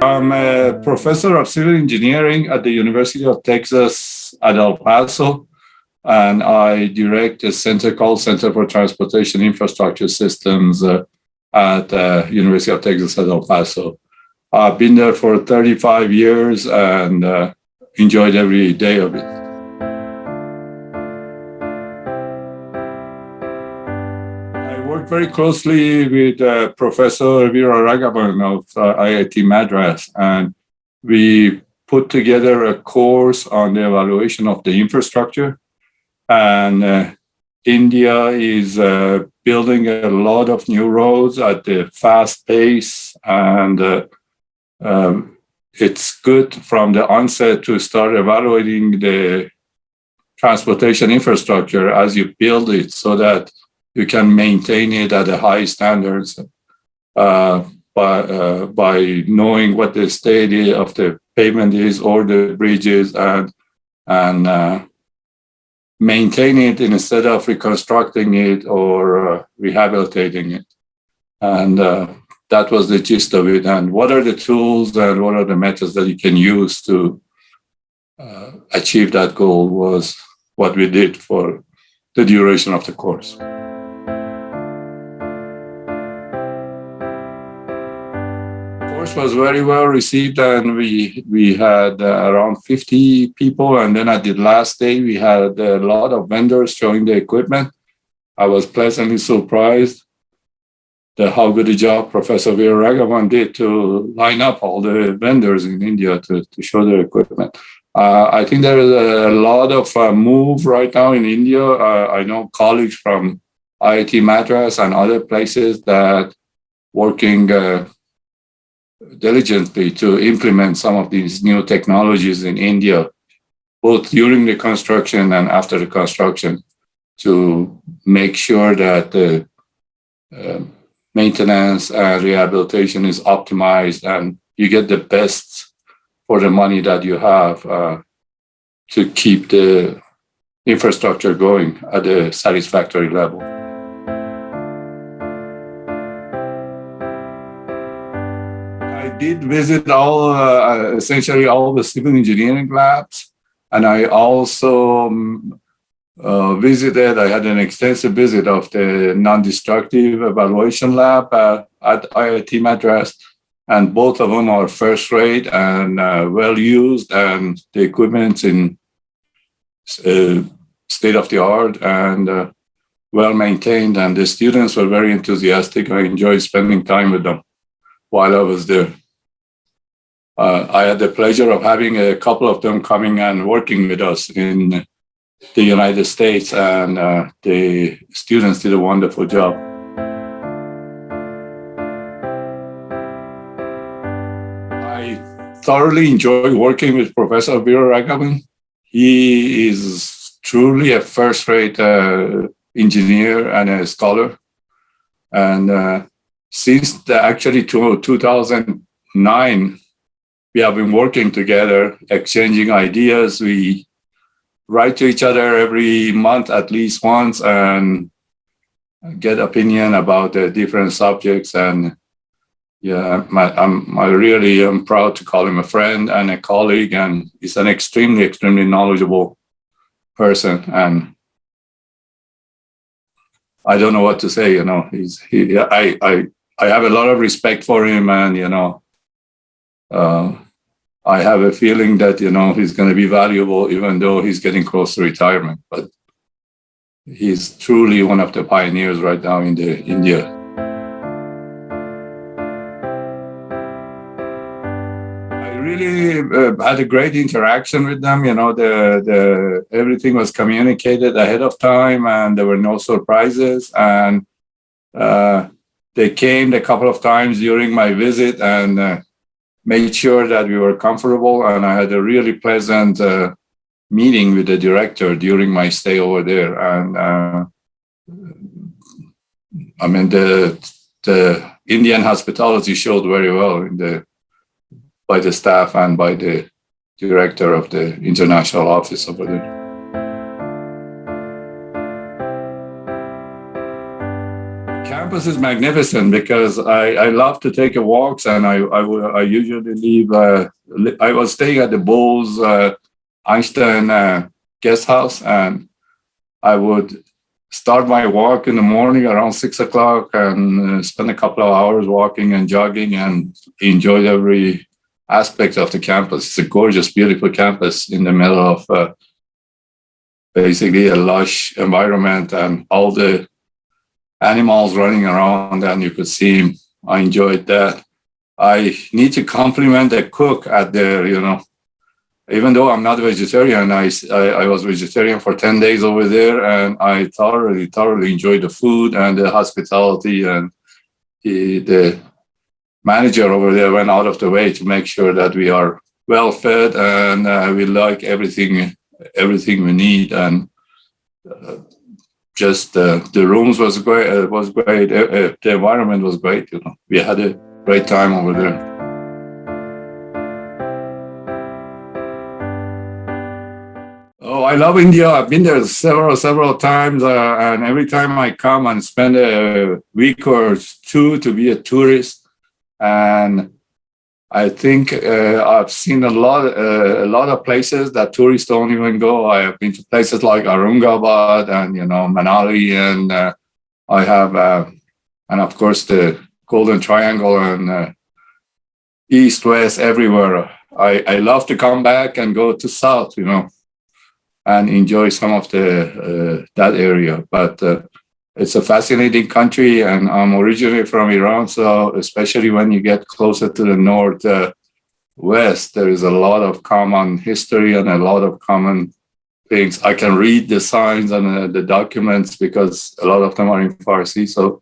I'm a professor of civil engineering at the University of Texas at El Paso, and I direct a center called Center for Transportation Infrastructure Systems at University of Texas at El Paso. I've been there for 35 years and enjoyed every day of it. I work very closely with Professor Veera Raghavan of IIT Madras, and we put together a course on the evaluation of the infrastructure. And India is building a lot of new roads at a fast pace, and it's good from the onset to start evaluating the transportation infrastructure as you build it so that you can maintain it at a high standards by knowing what the state of the pavement is or the bridges and maintain it instead of reconstructing it or rehabilitating it. And that was the gist of it. And what are the tools and what are the methods that you can use to achieve that goal was what we did for the duration of the course. The course was very well received, and we had around 50 people. And then at the last day, we had a lot of vendors showing the equipment. I was pleasantly surprised how good a job Professor Veera Raghavan did to line up all the vendors in India to show their equipment. I think there is a lot of move right now in India. I know colleagues from IIT Madras and other places that working diligently to implement some of these new technologies in India, both during the construction and after the construction, to make sure that the maintenance and rehabilitation is optimized and you get the best for the money that you have to keep the infrastructure going at a satisfactory level. I did visit essentially all the civil engineering labs, and I also I had an extensive visit of the non-destructive evaluation lab at IIT Madras, and both of them are first rate and well used, and the equipment's in state of the art and well maintained, and the students were very enthusiastic. I enjoyed spending time with them while I was there. I had the pleasure of having a couple of them coming and working with us in the United States, and the students did a wonderful job. I thoroughly enjoy working with Professor Veera Raghavan. He is truly a first-rate engineer and a scholar. And since actually 2009, we have been working together, exchanging ideas. We write to each other every month at least once and get opinion about the different subjects. And yeah, I really am proud to call him a friend and a colleague, and he's an extremely, extremely knowledgeable person. And I don't know what to say, I have a lot of respect for him, and, I have a feeling that, he's going to be valuable even though he's getting close to retirement. But he's truly one of the pioneers right now in India. I really had a great interaction with them. Everything was communicated ahead of time, and there were no surprises. And they came a couple of times during my visit and made sure that we were comfortable, and I had a really pleasant meeting with the director during my stay over there. And the Indian hospitality showed very well by the staff and by the director of the international office over there. campus is magnificent because I love to take walks, and I usually leave. I was staying at the Bowles Einstein guest house, and I would start my walk in the morning around 6 o'clock and spend a couple of hours walking and jogging and enjoy every aspect of the campus. It's a gorgeous, beautiful campus in the middle of basically a lush environment and all the animals running around, and you could see him. I enjoyed that. I need to compliment the cook at there, even though I'm not a vegetarian, I was vegetarian for 10 days over there, and I thoroughly enjoyed the food and the hospitality, and the manager over there went out of the way to make sure that we are well fed and we like everything we need, and just the rooms was great. The environment was great. We had a great time over there. Oh, I love India. I've been there several times, and every time I come and spend a week or two to be a tourist, and I think I've seen a lot of places that tourists don't even go. I have been to places like Aurangabad and Manali, and I have, and of course the Golden Triangle and east, west, everywhere. I love to come back and go to south, and enjoy some of the that area. But it's a fascinating country, and I'm originally from Iran, so especially when you get closer to the north west, there is a lot of common history and a lot of common things. I can read the signs and the documents because a lot of them are in Farsi. So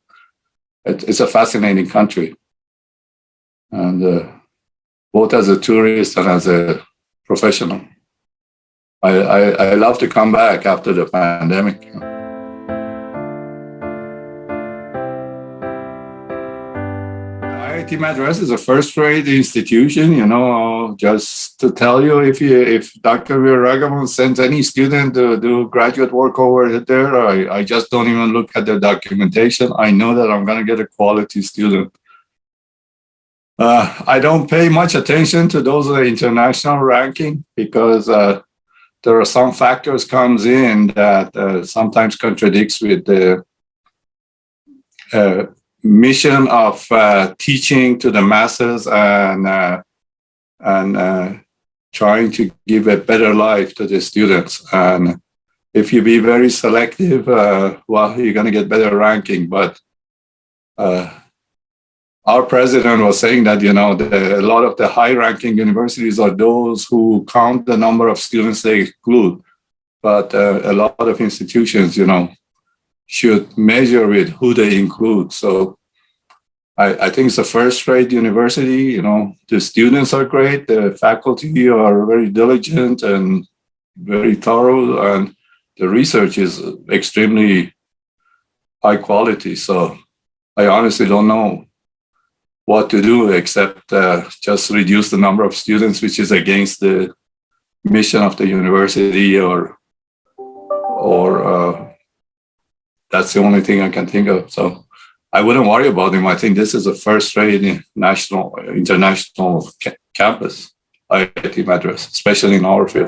it's a fascinating country, and both as a tourist and as a professional. I love to come back after the pandemic. IIT Madras is a first-rate institution. Just to tell you, if Dr. Viragaman sends any student to do graduate work over there, I just don't even look at their documentation. I know that I'm going to get a quality student. I don't pay much attention to those international ranking because there are some factors comes in that sometimes contradicts with the mission of teaching to the masses and trying to give a better life to the students. And if you be very selective, you're going to get better ranking. But our president was saying that, a lot of the high-ranking universities are those who count the number of students they include. But a lot of institutions, should measure with who they include. So I think it's a first-rate university. The students are great. The faculty are very diligent and very thorough, and the research is extremely high quality. So I honestly don't know what to do except just reduce the number of students, which is against the mission of the university, or that's the only thing I can think of. So I wouldn't worry about him. I think this is a first-rate international campus, IIT Madras, especially in our field.